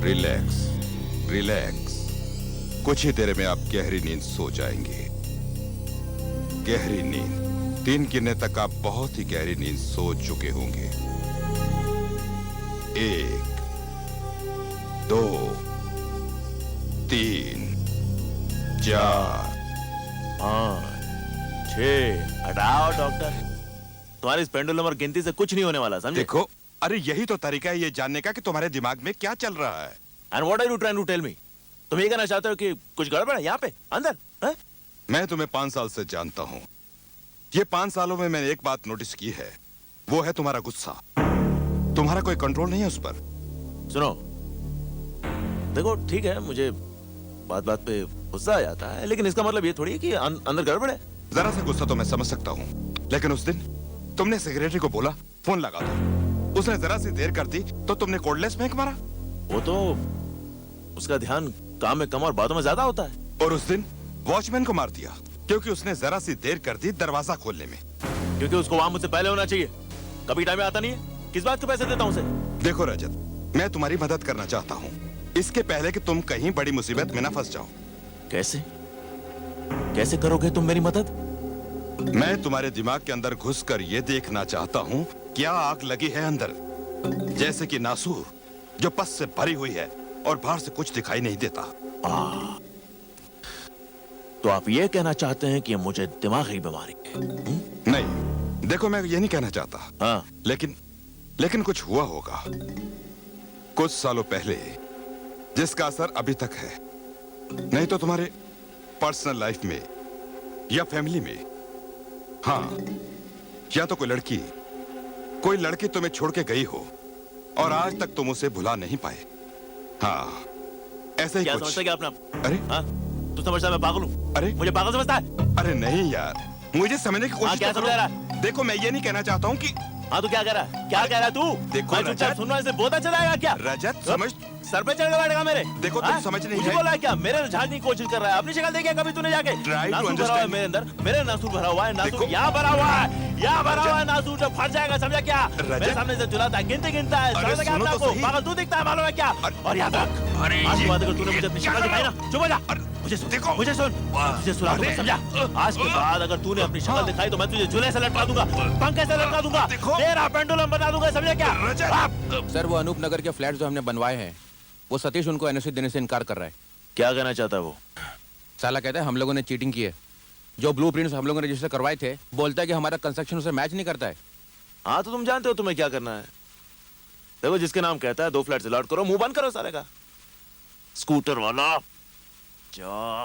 Relax, relax. कुछ ही देर में आप गहरी नींद सो जाएंगे। गहरी नींद। 3 गिनने तक आप बहुत ही गहरी नींद सो चुके होंगे। 1, 2, 3, 4, 5, 6। हटाओ डॉक्टर, तुम्हारी इस पेंडुलम और गिनती से कुछ नहीं होने वाला, समझे? देखो, अरे यही तो तरीका है ये जानने का कि तुम्हारे दिमाग में क्या चल रहा है। And what are you trying to tell me? तुम ये कहना चाहते हो कि कुछ गड़बड़ है यहाँ पे अंदर? है? मैं तुम्हें 5 साल से जानता हूं। ये 5 सालों में मैंने एक बात नोटिस की है, वो है तुम्हारा गुस्सा। तुम्हारा कोई कंट्रोल नहीं है उस पर। सुनो, देखो ठीक है, मुझे बात बात पे गुस्सा आ जाता है, लेकिन इसका मतलब ये थोड़ी है कि अंदर गड़बड़ है। जरा सा गुस्सा तो मैं समझ सकता हूँ, लेकिन उस दिन तुमने सेक्रेटरी को बोला फोन लगा दो, उसने जरा सी देर कर दी तो तुमने कोर्डलेस फेंक मारा। वो तो उसका ध्यान काम में कम और बातों में ज्यादा होता है। और उस दिन वॉचमैन को मार दिया क्योंकि उसने जरा सी देर कर दी दरवाजा खोलने में। क्योंकि उसको वहां मुझसे पहले होना चाहिए। कभी टाइम में आता नहीं है, किस बात के पैसे देता हूँ उसे? देखो रजत, मैं तुम्हारी मदद करना चाहता हूँ, इसके पहले कि तुम कहीं बड़ी मुसीबत में ना फंस जाओ। कैसे कैसे करोगे तुम मेरी मदद? मैं तुम्हारे दिमाग के अंदर घुसकर ये देखना चाहता हूँ क्या आग लगी है अंदर, जैसे कि नासूर जो पस से भरी हुई है और बाहर से कुछ दिखाई नहीं देता। तो आप ये कहना चाहते हैं कि मुझे दिमागी बीमारी है? नहीं, देखो मैं ये नहीं कहना चाहता। हाँ। लेकिन कुछ हुआ होगा कुछ सालों पहले जिसका असर अभी तक है। नहीं तो तुम्हारे पर्सनल लाइफ में या फैमिली में, हाँ, या तो कोई लड़की तुम्हें छोड़ के गई हो और आज तक तुम उसे भुला नहीं पाए। हाँ, ऐसा ही क्या कुछ। समझता क्या अपना? अरे हाँ, तू समझता है मैं पागल हूँ? अरे मुझे पागल समझता है? अरे नहीं यार, मुझे समझने की कोशिश क्या तो समझ रहा करो। देखो मैं ये नहीं कहना चाहता हूँ कि हाँ, तू क्या कह रहा है? क्या कह रहा है तू? देखो मैं चुपचाप रजत, सुनना इसे बहुत अच्छा लगेगा क्या? रजत समझ, सर पे चढ़ के बैठेगा मेरे? देखो तुम समझ नहीं मुझे रहे। बोला है क्या? मेरे झाड़ने की कोशिश कर रहा है। अपनी शक्ल देखिए कभी तूने जाके? Try to नासूर भरा हुआ है understand. मेरे अंदर, मेरे नासूर भरा हुआ है। नासूर देखो। यहाँ भरा हुआ है, यहाँ भरा हुआ है नासूर, जो फट जाएगा, समझा क्या? रजत। मेरे सामने से चुलाता है, गिनता है, अरे समझा क्या सुनो अपने तो आप को? सही। पागल तू दिखता है, मालूम है क्या? और याद रख, आज के बाद अगर तूने मुझे अपनी शक्ल दिखाई ना, चुप हो जा। मुझे सुन, देखो। मुझे सुन, तुझे सुना दूंगा, समझा? आज के बाद अगर तूने अपनी शक्ल दिखाई तो मैं तुझे झूले से लटका दूंगा, पंखे से लटका दूंगा, देखो। तेरा पेंडुलम बना दूंगा, समझा क्या? सर वो अनूप नगर के फ्लैट जो हमने बनवाए हैं, वो सतीश उनको एनओसी देने से इनकार कर रहा है। क्या कहना चाहता है वो? साला कहता है हम लोगों ने चीटिंग की है। जो ब्लूप्रिंट्स हम लोगों ने रजिस्टर करवाए थे, बोलता है कि हमारा कंस्ट्रक्शन उसे मैच नहीं करता है। हाँ, तो तुम जानते हो तुम्हें क्या करना है। देखो, जिसके नाम कहता है 2 फ्लैट से लॉट करो, मुंह बंद करो सारे का। स्कूटर वाला जा,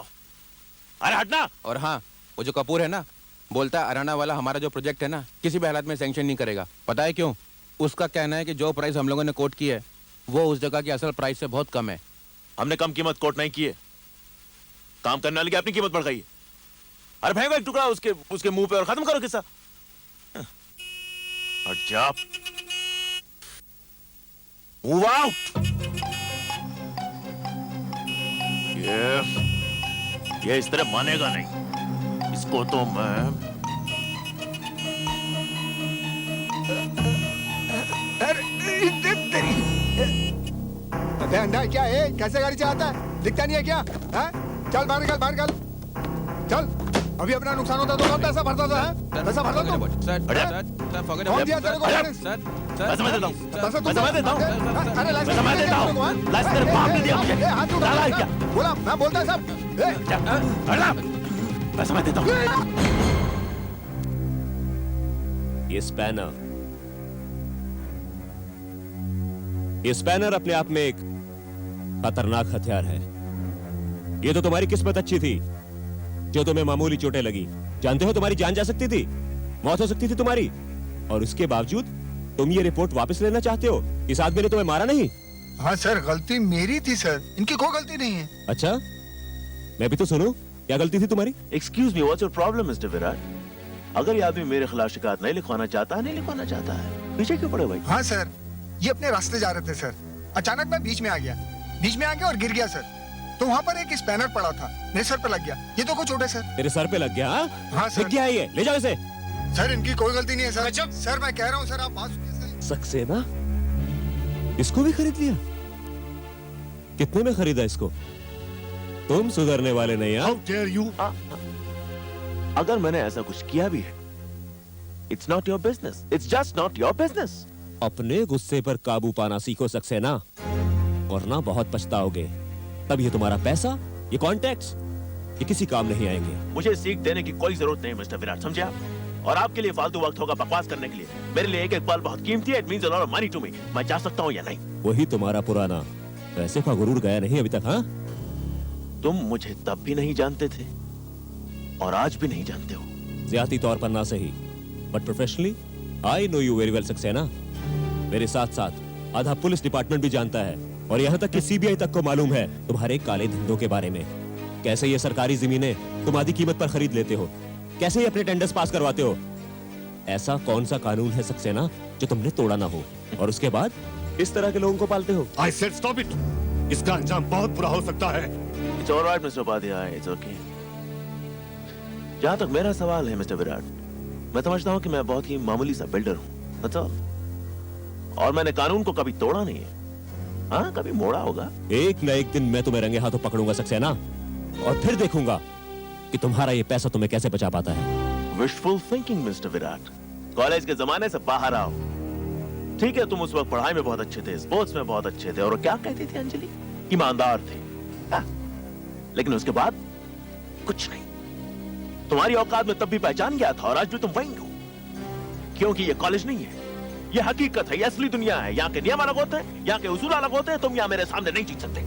अरे हटना। और हाँ, वो जो कपूर है ना, बोलता है अराना वाला हमारा जो प्रोजेक्ट है ना, किसी भी हालत में सैंक्शन नहीं करेगा। पता है क्यों? उसका कहना है कि जो प्राइस हम लोगों ने कोट की है वो उस जगह की असल प्राइस से बहुत कम है। हमने कम कीमत कोट नहीं की है, काम करने वाले की अपनी कीमत बढ़ गई है। अरे फेंको एक टुकड़ा उसके मुंह पे और खत्म करो किस्सा। हट जा, मूव आउट। ये इस तरह मानेगा नहीं, इसको तो मैं अबे अंधा है क्या है? कैसे गाड़ी चलाता है? दिखता नहीं है क्या? हैं? चल बाहर निकल, चल। अभी अपना नुकसान होता तो कब पैसा भरता था? पैसा भरता तो? कौन दिया तेरे को लाइसेंस? पैसा मैं देता हूँ, पैसा पैसा मैं देता हूँ, अरे पैसा मैं देता हूँ। लाइसेंस तेरे बाप ने दिया मुझे। हाथ डाला है क्या? बोला मैं बोलता है सब। पैसा मैं देता हूँ। ये स्पैनर अपने आप में एक खतरनाक हथियार है। ये तो तुम्हारी किस्मत अच्छी थी जो तुम्हें मामूली चोटें लगी। जानते हो तुम्हारी जान जा सकती थी, मौत हो सकती थी तुम्हारी, और उसके बावजूद तुम ये रिपोर्ट वापस लेना चाहते हो। इस आदमी ने तुम्हें मारा नहीं। हाँ सर, गलती मेरी थी सर, इनकी कोई गलती नहीं है। अच्छा, मैं भी तो सुनूं, क्या गलती थी तुम्हारी? Excuse me, what's your problem, Mr. Virat? अगर ये आदमी मेरे खिलाफ शिकायत नहीं लिखवाना चाहता है, पीछे क्यों पड़े भाई? हाँ सर, ये अपने रास्ते जा रहे थे सर, अचानक मैं बीच में आ गया और गिर गया सर। तो वहाँ पर एक स्पैनर पड़ा था, मेरे सर पे लग गया। ये तो कुछ छोटे सर। तेरे सर पे लग गया? हाँ सर। दिख गया ये, ले जाओ इसे। सर इनकी कोई गलती नहीं है सर। सर मैं कह रहा हूँ सर, आप बात सुनिए सर। सक्सेना इसको भी खरीद लिया? कितने में खरीदा इसको? तुम सुधरने वाले नहीं हाउ यार। Dare you. अगर मैंने ऐसा कुछ किया भी है, it's not your business, it's just not your business. अपने गुस्से पर काबू पाना सीखो सक्सेना, वरना बहुत पछताओगे। तब ये तुम्हारा पैसा, ये कॉन्टैक्ट्स, ये किसी काम नहीं आएंगे। मुझे सीख देने की कोई जरूरत नहीं मिस्टर विराट, समझे आप? और आपके लिए फालतू वक्त होगा बकवास करने के लिए। मेरे लिए एक एक पल बहुत कीमती है। It means a lot of money to me. मैं जा सकता हूं या नहीं? वही तुम्हारा पुराना पैसे का गुरूर गया नहीं अभी तक। हाँ, तुम मुझे तब भी नहीं जानते थे और आज भी नहीं जानते हो। ज्यादा तौर पर ना सही, but professionally I know you very well Saxena. मेरे साथ साथ आधा पुलिस डिपार्टमेंट भी जानता है, और यहाँ तक कि सीबीआई तक को मालूम है तुम्हारे काले धंधों के बारे में। कैसे ये सरकारी जमीनें तुम आधी कीमत पर खरीद लेते हो, कैसे ये अपने टेंडर्स पास करवाते हो। ऐसा कौन सा कानून है सक्सेना जो तुमने तोड़ा ना हो, और उसके बाद इस तरह के लोगों को पालते हो। I said stop it. इसका अंजाम बहुत बुरा हो सकता है। It's alright mister Upadhyay, it's okay. जहां तक मेरा सवाल है मिस्टर विराट, मैं समझता हूं कि मैं बहुत ही मामूली सा बिल्डर हूं, that's all। और मैंने कानून को कभी तोड़ा नहीं है। हाँ, कभी मोड़ा होगा। एक न एक दिन मैं तुम्हें रंगे हाथों पकड़ूंगा सक्सेना, और फिर देखूंगा कि तुम्हारा ये पैसा तुम्हें कैसे बचा पाता है। Wishful thinking mister Virat. College के जमाने से बाहर आओ। ठीक है, तुम उस वक्त पढ़ाई में बहुत अच्छे थे, स्पोर्ट्स में बहुत अच्छे थे, और क्या कहती थी अंजलि? ईमानदार थे। हाँ। लेकिन उसके बाद कुछ नहीं। तुम्हारी औकात में तब भी पहचान गया था, और आज भी तुम वहीं हो। क्योंकि ये कॉलेज नहीं है, ये हकीकत है, ये असली दुनिया है। यहाँ के नियम अलग होते हैं, यहाँ के उसूल अलग होते हैं। तुम यहाँ मेरे सामने नहीं जीत सकते।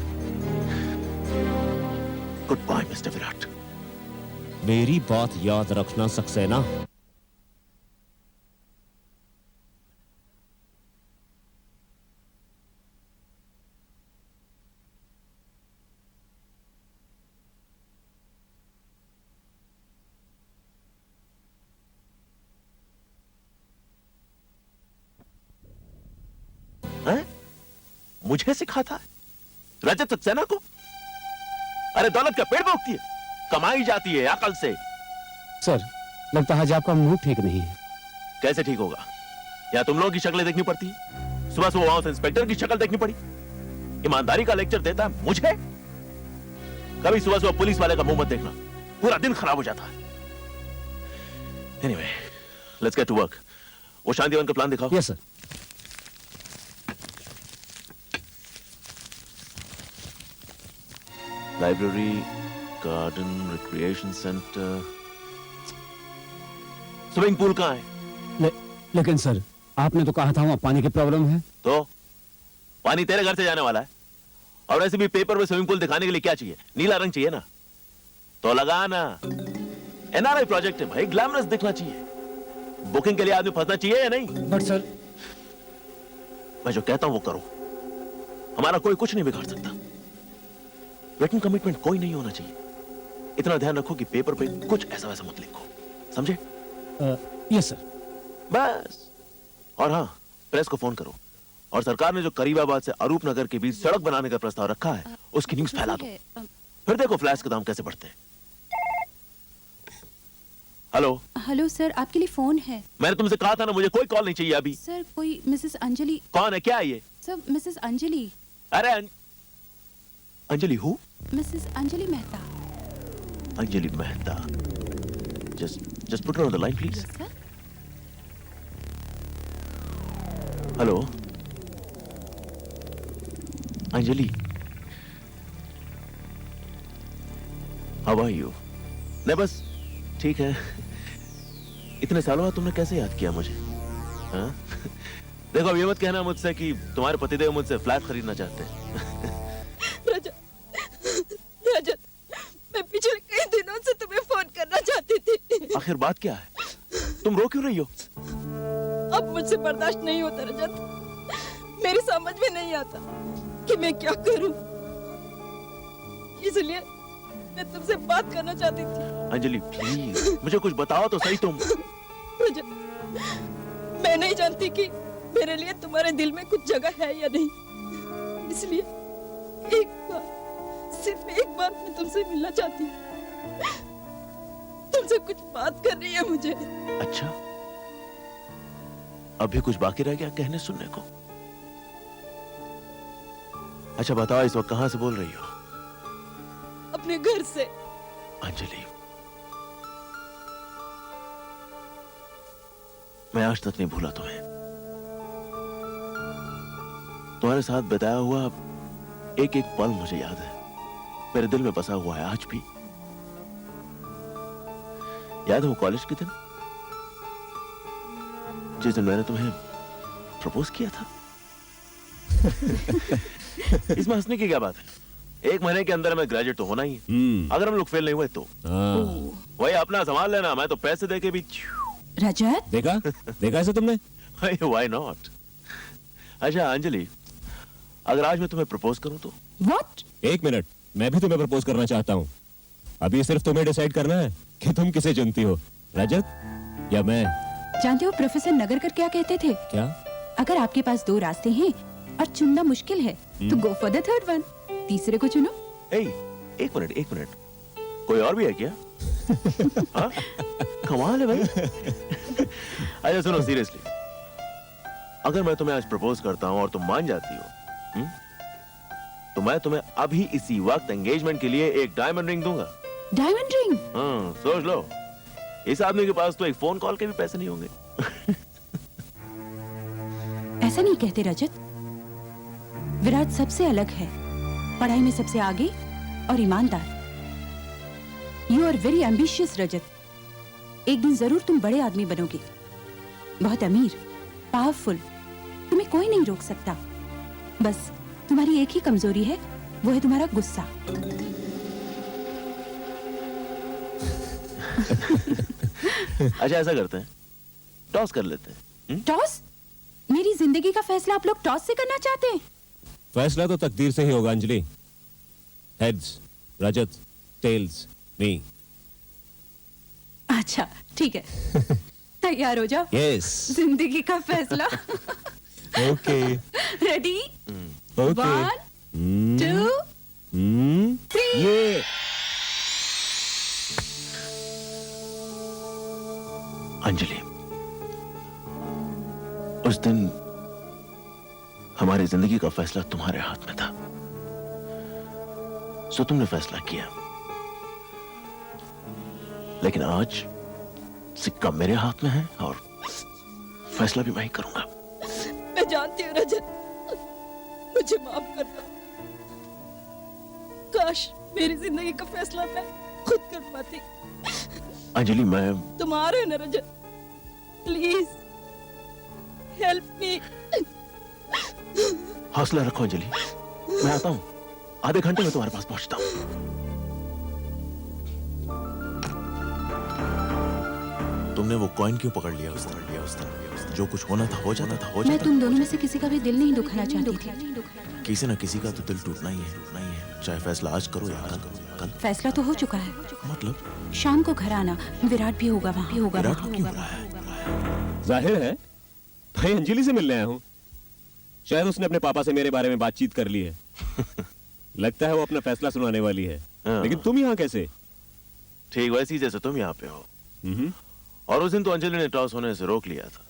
Goodbye mister Virat. मेरी बात याद रखना सक्सेना। हैं? मुझे सिखाता है? रजत सक्सेना को? अरे दौलत का पेड़ पे उगती है, कमाई जाती है अकल से। सर, लगता है आज आपका मूड ठीक नहीं है। कैसे ठीक होगा? या तुम लोगों की शक्लें देखनी पड़ती है? सुबह सुबह वहां से इंस्पेक्टर की शक्ल देखनी पड़ी। ईमानदारी का लेक्चर देता है मुझे। कभी सुबह सुबह पुलिस वाले का मुंह मत देखना, पूरा दिन खराब हो जाता है। Anyway, let's get to work. वो शांतिवन का प्लान दिखाओ। Yes sir. Library, garden, recreation centre, swimming pool कहाँ है? लेकिन सर, आपने तो कहा था वहाँ पानी की प्रॉब्लम है। तो पानी तेरे घर से जाने वाला है, और वैसे भी पेपर में स्विमिंग पूल दिखाने के लिए क्या चाहिए? नीला रंग चाहिए ना, तो लगा ना। एनआरआई प्रोजेक्ट है भाई, ग्लैमरस दिखना चाहिए। बुकिंग के लिए आदमी फंसना चाहिए या नहीं? बट सर, मैं जो कहता हूं वो करो। हमारा कोई कुछ नहीं बिगाड़ सकता। रिटन कमिटमेंट कोई नहीं होना चाहिए। इतना ध्यान रखो कि पेपर पे कुछ ऐसा वैसा मत लिखो, समझे? Yes sir. बस। और हाँ, प्रेस को फोन करो, और सरकार ने जो करीबाबाद से अरूप नगर के बीच सड़क बनाने का प्रस्ताव रखा है, उसकी न्यूज़ फैला दो। फिर देखो फ्लैश के दाम कैसे बढ़ते हैं। हेलो। हेलो सर, आपके लिए फोन है। मैंने तुमसे कहा था ना, मुझे कोई कॉल नहीं चाहिए अभी। सर, कोई मिसेस अंजलि। कौन है, क्या है ये? Sir, Mrs Anjali. अरे अंजलि हूँ? Mrs Anjali Mehta. Anjali Mehta. Just put her on the line please. Yes sir. Hello Anjali, how are you? नहीं बस ठीक है। इतने सालों बाद तुमने कैसे याद किया मुझे? हाँ? देखो, अब ये मत कहना मुझसे कि तुम्हारे पतिदेव मुझसे फ्लैट खरीदना चाहते हैं। रजत, मैं पिछले कई दिनों से तुम्हें फोन करना चाहती थी। आखिर बात क्या है? तुम रो क्यों रही हो? अब मुझसे बर्दाश्त नहीं होता रजत। मेरी समझ में नहीं आता कि मैं क्या करूं। इसलिए मैं तुमसे बात करना चाहती थी। अंजलि प्लीज मुझे कुछ बताओ तो सही तुम। रजत, मैं नहीं जानती कि मेरे लिए तुम्हारे दिल में कुछ जगह है या नहीं। इसलिए एक बार, सिर्फ एक बार मैं तुमसे मिलना चाहती हूँ। तुमसे कुछ बात करनी है मुझे। अच्छा, अभी कुछ बाकी रह गया कहने सुनने को? अच्छा बताओ, इस वक्त कहां से बोल रही हो? अपने घर से। अंजलि, मैं आज तक नहीं भूला तुम्हें। तुम्हारे साथ बिताया हुआ एक एक पल मुझे याद है, मेरे दिल में बसा हुआ है आज भी। याद है वो कॉलेज के दिन, जिस दिन मैंने तुम्हें प्रपोज किया था? इसमें हंसने की क्या बात है? 1 महीने के अंदर मैं ग्रेजुएट तो होना ही है। अगर हम लोग फेल नहीं हुए तो वही अपना संभाल लेना, मैं तो पैसे देके भी। रजत, देखा देखा ऐसे तुमने? Why not? अच्छा अंजलि, अगर आज मैं तुम्हें प्रपोज करूं तो? व्हाट? 1 मिनट, मैं भी तुम्हें प्रपोज करना चाहता हूँ। अभी सिर्फ तुम्हें डिसाइड करना है कि तुम किसे चुनती हो, रजत या मैं। जानते हो प्रोफेसर नगरकर क्या कहते थे? क्या? अगर आपके पास 2 रास्ते हैं और चुनना मुश्किल है तो go for the third one, तीसरे को चुनो। एक मिनट, कोई और भी है क्या? हाँ? कमाल है भाई। अच्छा सुनो, सीरियसली, अगर मैं तुम्हें आज प्रपोज करता हूं और तुम मान जाती हो, तो मैं तुम्हें अभी इसी वक्त एंगेजमेंट के लिए एक डायमंड रिंग दूंगा। Diamond ring? हाँ, सोच लो, इस आदमी के पास तो एक फोन कॉल के भी पैसे नहीं होंगे। ऐसा नहीं कहते रजत। विराट सबसे अलग है, पढ़ाई में सबसे आगे और ईमानदार। यू आर वेरी एम्बिशियस रजत। एक दिन जरूर तुम बड़े आदमी बनोगे, बहुत अमीर, पावरफुल। तुम्हें कोई नहीं रोक सकता। बस तुम्हारी एक ही कमजोरी है, वो है तुम्हारा गुस्सा। अच्छा ऐसा करते हैं, टॉस कर लेते हैं। टॉस? मेरी जिंदगी का फैसला आप लोग टॉस से करना चाहते हैं? फैसला तो तकदीर से ही होगा अंजलि। हेड्स रजत, टेल्स मी। अच्छा ठीक है, तैयार हो जाओ। यस। जिंदगी का फैसला। ओके। रेडी? ओके। 1 2 3। ये अंजलि, उस दिन हमारी जिंदगी का फैसला तुम्हारे हाथ में था, सो तुमने फैसला किया। लेकिन आज सिक्का मेरे हाथ में है और फैसला भी मैं ही करूंगा। मैं जानती हूँ रजत, मुझे माफ कर दो। काश मेरी जिंदगी का फैसला मैं खुद कर पाती। अंजलि, मैं तुम आ रहे हो ना रजत? Please help me. हौसला रखो अंजलि, मैं आता हूं। आधे घंटे में तुम्हारे पास पहुंचता हूं। तुमने वो कॉइन क्यों पकड़ लिया उस तरह? जो कुछ होना था हो जाना था। मैं तुम दोनों में से किसी का भी दिल नहीं दुखाना चाहती थी। किसी न किसी का तो दिल टूटना ही है, चाहे फैसला आज करो या कल। फैसला तो हो चुका है। मतलब? शाम को घर आना, विराट भी होगा वहाँ। विराट को क्यों बुलाया है? जाहिर है भाई अंजलि से मिलने आया हूँ। शायद उसने अपने पापा से मेरे बारे में बातचीत कर ली है। लगता है वो अपना फैसला सुनाने वाली है। हाँ। लेकिन तुम यहाँ कैसे? ठीक वैसे ही जैसे तुम यहाँ पे हो। और उस दिन तो अंजलि ने टॉस होने से रोक लिया था,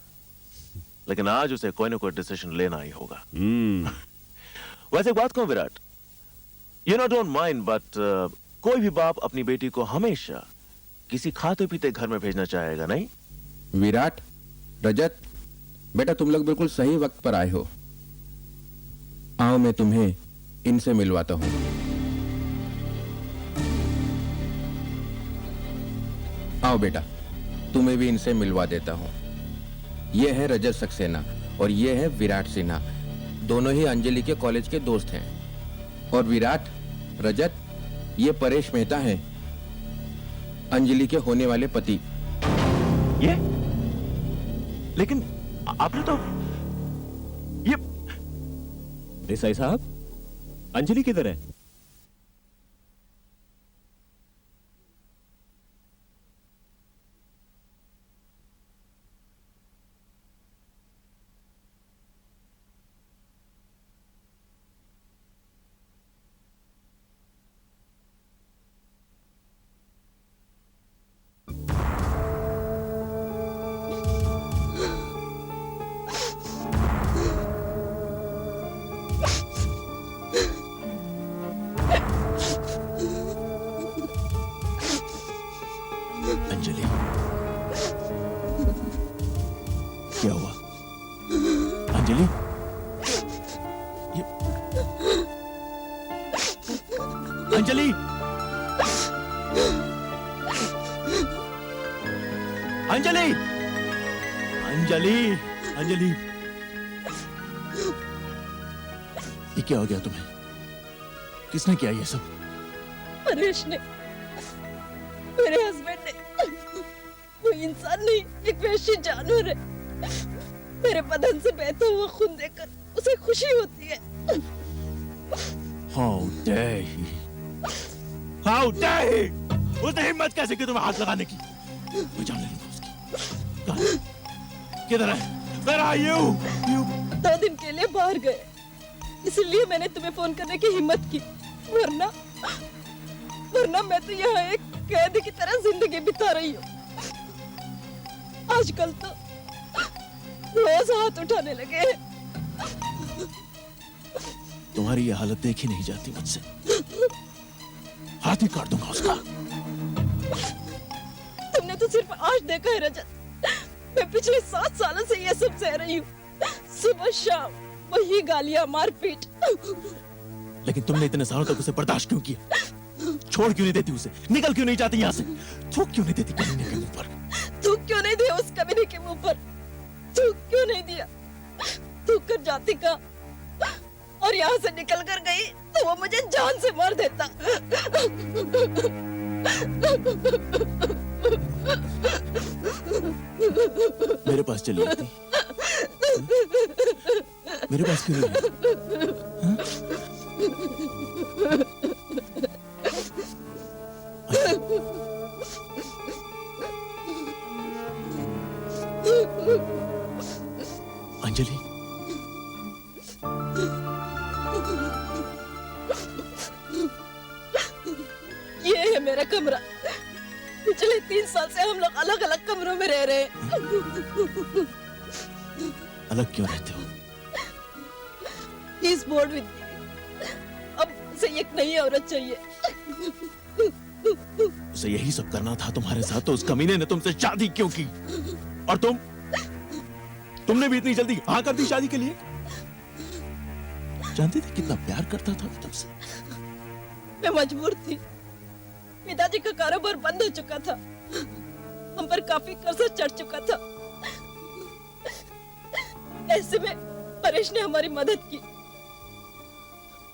लेकिन आज उसे कोई ना कोई डिसीजन लेना ही होगा। वैसे एक बात कहूं Virat, you know don't mind but कोई भी बाप अपनी बेटी को हमेशा किसी खाते पीते घर में भेजना चाहेगा, नहीं? विराट, रजत, बेटा तुम लोग बिल्कुल सही वक्त पर आए हो। आओ मैं तुम्हें इनसे मिलवाता हूं। आओ बेटा, तुम्हें भी इनसे मिलवा देता हूं। ये है रजत सक्सेना और ये है विराट सिन्हा। दोनों ही अंजलि के कॉलेज के दोस्त हैं। और विराट, रजत, ये परेश मेहता हैं, अंजलि के होने वाले पति। ये? लेकिन आपने तो ये देसाई साहब, अंजलि किधर है? अंजलि, अंजलि, अंजलि, अंजलि, ये क्या हो गया तुम्हें? किसने किया ये सब? परेश ने, मेरे हस्बैंड ने। वो इंसान नहीं, एक वहशी जानवर है। मेरे बदन से बहता हुआ खून देखकर उसे खुशी होती है। How dare he? How dare he? उसने हिम्मत कैसे की तुम्हें हाथ लगाने की? मैं जान लूंगा उसकी। कहाँ? किधर है? Where are you? 2 दिन के लिए बाहर गए, इसलिए मैंने तुम्हें फोन करने की हिम्मत की। वरना मैं तो यहाँ एक कैदी की तरह जिंदगी बिता रही हूँ। आजकल तो रोज हाथ उठाने लगे हैं। तुम्हारी ये हालत देखी नहीं जाती मुझसे। हाथ ही काट दूंगा उसका। तुमने तो सिर्फ आज देखा है रजत। मैं पिछले 7 सालों से ये सब सह रही हूँ। सुबह शाम वही गालियां, मारपीट। लेकिन तुमने इतने सालों तक उसे बर्दाश्त क्यों किया? छोड़ क्यों नहीं देती उसे? निकल क्यों नहीं जाती यहाँ से? थूक क्यों नहीं देती कमीने के मुंह पर? थूक क्यों नहीं दिया उस कमीने के मुंह पर? थूक क्यों नहीं दिया? थूक कर जाती का और यहाँ से निकल कर गई तो वो मुझे जान से मार देता। मेरे पास चली आती। मेरे पास क्यों नहीं आई? हाँ? अंजलि, ये है मेरा कमरा। पिछले 3 साल से हम लोग अलग अलग कमरों में रह रहे हैं। अलग क्यों रहते हो? He's bored with me. अब उसे एक नई औरत चाहिए। उसे यही सब करना था तुम्हारे साथ, तो उस कमीने ने तुमसे शादी क्यों की? और तुमने भी इतनी जल्दी हाँ कर दी शादी के लिए? जानती थी कितना प्यार करता था मैं तुमसे। मैं मजबूर थी। पिताजी का कारोबार बंद हो चुका था, हम पर काफी कर्जा चढ़ चुका था। ऐसे में परेश ने हमारी मदद की।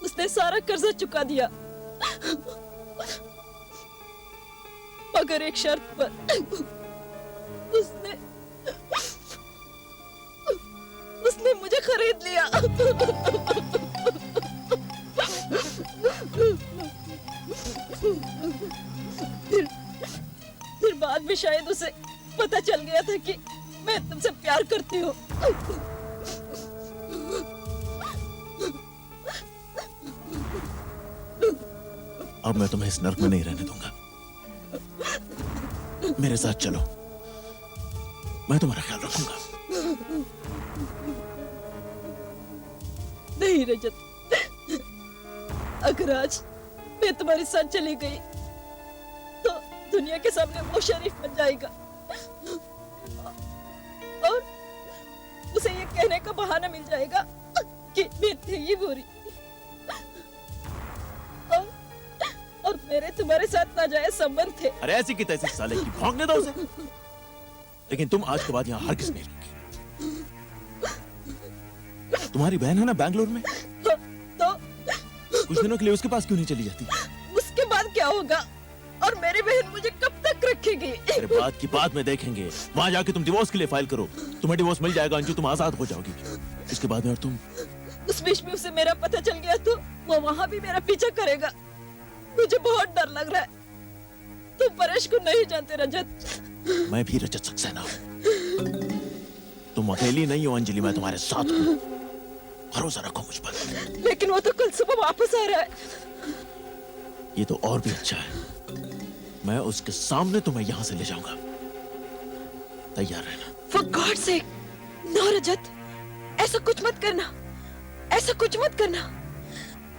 उसने सारा कर्जा चुका दिया, मगर एक शर्त पर। उसने मुझे खरीद लिया। फिर बाद में शायद उसे पता चल गया था कि मैं तुमसे प्यार करती हूँ। अब मैं तुम्हें इस नर्क में नहीं रहने दूंगा। मेरे साथ चलो, मैं तुम्हारा ख्याल रखूंगा। नहीं रजत, अगर आज मैं तुम्हारे साथ चली गई तो दुनिया के सामने वो शरीफ बन जाएगा और उसे ये कहने का बहाना मिल जाएगा कि मैं थी ही बुरी। और मेरे तुम्हारे साथ नाजायज संबंध थे। अरे ऐसी की तैसी साले की भौंकने दो उसे। लेकिन तुम आज के बाद यहाँ हरगिज़ नहीं रहोगी। तुम्हारी बहन है ना बैंगलोर में, तो कुछ दिनों के लिए उसके पास क्यों नहीं चली जाती? उसके बाद क्या होगा? और मेरी बहन मुझे कब तक रखेगी? अरे बात की बात में देखेंगे। वहाँ जाके तुम डिवोर्स के लिए फाइल करो, तुम्हें डिवोर्स मिल जाएगा अंजू, तुम आजाद हो जाओगी। इसके बाद में और तुम। उस बीच में उसे मेरा पता चल गया तो वो वहाँ भी मेरा पीछा करेगा। मुझे बहुत डर लग रहा है। तुम परेश को नहीं जानते रजत। मैं भी रजत सक्सेना हूँ। तुम अकेली नहीं हो अंजलि, मैं तुम्हारे साथ हूँ। भरोसा रखो मुझ पर। लेकिन वो तो कल सुबह वापस आ रहा है। ये तो और भी अच्छा है। मैं उसके सामने तुम्हें यहाँ से ले जाऊंगा। तैयार रहना। For God's sake, no रजत, ऐसा कुछ मत करना। ऐसा कुछ मत करना।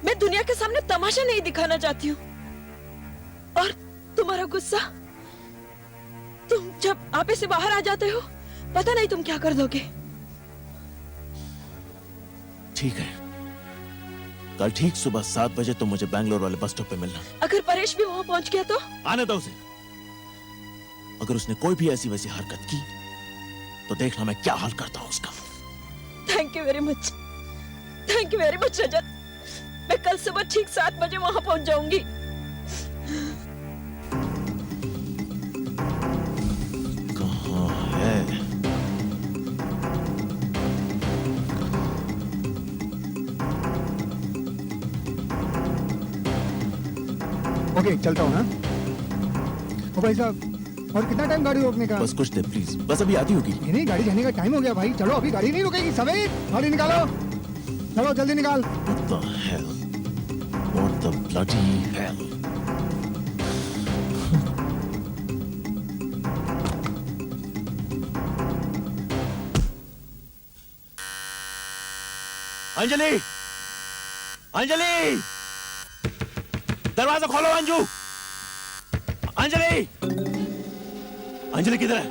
मैं दुनिया के सामने तमाशा नहीं दिखाना चाहती हूँ। और तुम्हारा गुस्सा, तुम जब आपे से बाहर आ जाते हो, पता नहीं तुम क्या कर दोगे। ठीक है, कल ठीक सुबह 7 बजे तुम मुझे बैंगलोर वाले बस स्टॉप पे मिलना। अगर परेश भी वहां पहुंच गया तो? आने दो उसे। अगर उसने कोई भी ऐसी वैसी हरकत की तो देखना मैं क्या हाल करता हूं उसका। Thank you very much, thank you very much Rajat. मैं कल सुबह ठीक 7 बजे वहां पहुंच जाऊंगी। कहाँ है? ओके चलता हूँ। हाँ ओ भाई साहब, और कितना टाइम गाड़ी रोकने का? बस कुछ दे प्लीज, बस अभी आती होगी। नहीं, गाड़ी जाने का टाइम हो गया भाई। चलो अभी गाड़ी नहीं रुकेगी। समीर गाड़ी निकालो, चलो जल्दी निकाल। What the hell? What the bloody hell? Anjali, Anjali, दरवाजा खोलो अंजू। अंजलि, अंजलि किधर है?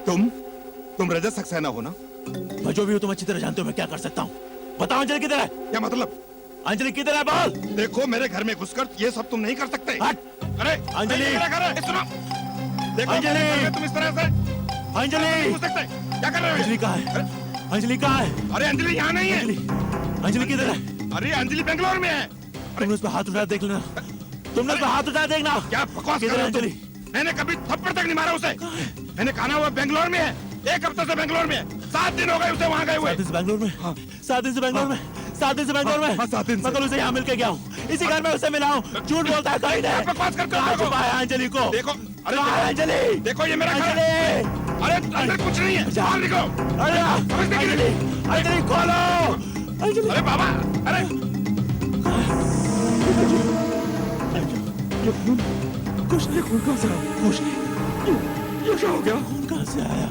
तुम रजत सक्सेना हो ना? मैं जो भी हूं तुम अच्छी तरह जानते हो मैं क्या कर सकता हूं। बताओ अंजलि किधर है? क्या मतलब? अंजलि किधर है बोल? देखो मेरे घर में घुसकर ये सब तुम नहीं कर सकते। हट! अरे अंजलि! ये मेरा घर है, सुनो। देखो अंजलि! मेरे घर में तुम इस तरह से अंजलि, घुस सकते? क्या कर रहे हो? अंजलि कहाँ है? अंजलि कहाँ है? अरे अंजलि यहाँ नहीं है। अंजलि, अंजलि किधर है? अरे अंजलि बेंगलोर में है। तुमने उस पर हाथ उठाया देख लेना। तुमने उस पर हाथ उठाया देखना। क्या बकवास कर किधर रहे है हो तुम? अंजलि? मैंने कभी थप्पड़ तक नहीं मारा उसे। मैंने कहा हुआ बेंगलोर में है। 1 हफ्ते से बेंगलोर में है। 7 दिन हो गए उसे वहाँ गए हुए। 7 दिन से बैंगलोर में? 7 दिन से बैंगलोर में? 7 दिन से बैंगलोर में? हाँ, 7 दिन से। मैं कल उसे यहाँ मिल के गया हूँ। इसी घर में उसे मिला हूँ। झूठ बोलता है कहीं नहीं। बकवास करते कहाँ हो। छुपा है अंजलि को? देखो, अरे कहाँ है अंजलि? देखो ये मेरा घर अंजलि! है। अरे अंदर कुछ नहीं है। बाहर निकलो। अरे समझने के लिए। अंजलि, अंजलि खोलो! अंजलि, अरे बाबा, अरे कुछ नहीं, खून कहाँ से आया? कुछ नहीं। ये क्या हो गया? खून कहाँ से आया?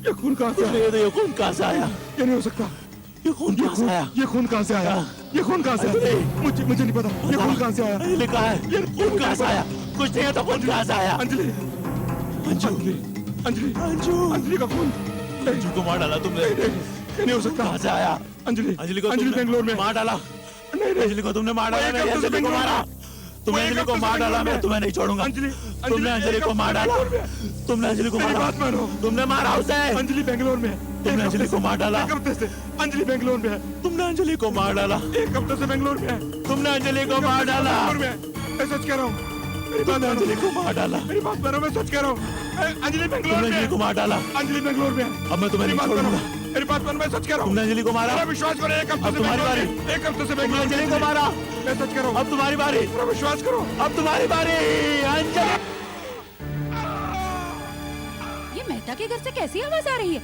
ये खून कहाँ से कुछ आया? नहीं, ये खून कहाँ से आया? ये नहीं हो सकता। ये खून कहाँ से आया? ये खून कहाँ से आया? ये खून कहाँ से आया? मुझे नहीं पता। ये खून कहाँ से आया? अंजलि कहाँ है? ये खून कहाँ से आया? कुछ नहीं है तो खून कहाँ से आया? अंजलि, अंजू, अंजलि, अंजू, अंजलि का खून। अंजू को मार डाला तुमने। ये नहीं हो सकता। कहाँ से आया? अंजलि, अंजलि को अंजलि तुमने बेंगलोर में मार डाला। नहीं, अंजलि को तुमने मार डाला। वो एक मैंने हफ्ते से अंजलि को बेंगलोर मारा। में। तुमने वो एक अंजलि को हफ्ते से मार डाला। बेंगलोर मैं में। तुम्हें नहीं छोड़ूंगा। अंजलि, तुमने अंजलि को मार डाला। तुमने अंजलि को मेरी मारा। बात मानो। तुमने मारा उसे। अंजलि बेंगलोर में है। तुमने अंजलि को मार डाला। 1 हफ्ते से अंजलि बेंगलोर में है। तुमने अंजलि को मार डाला। 1 हफ्ते से बेंगलोर में है। तुमने अंजलि को मार डाला। बेंगलोर में है। मैं सच कह रहा हूँ। मेरी बात तुमने मानो। अंजलि को मार डाला। मेरी बात मानो, मैं सच कह रहा हूँ। अंजलि बेंगलोर तुमने में अंजलि है। को मार डाला। अंजलि बेंगलोर में है। अब मैं तुम्हें मेरी नहीं बात मानो। छोड़ूंगा। मेरी बात मानो, मैं सच कह रहा हूँ। तुमने अंजलि को मारा। मेरा विश्वास करो, 1 हफ्ते अब से तुम्हारी बेंगलोर बारी। में। 1 हफ्ते से तुमने बेंगलोर अंजलि में। को मारा। मैं सच कह रहा हूँ। अब तुम्हारी बारी। मेरा विश्वास करो। अब तुम्हारी बारी अंजलि। ये मेहता के घर से कैसी आवाज आ रही है?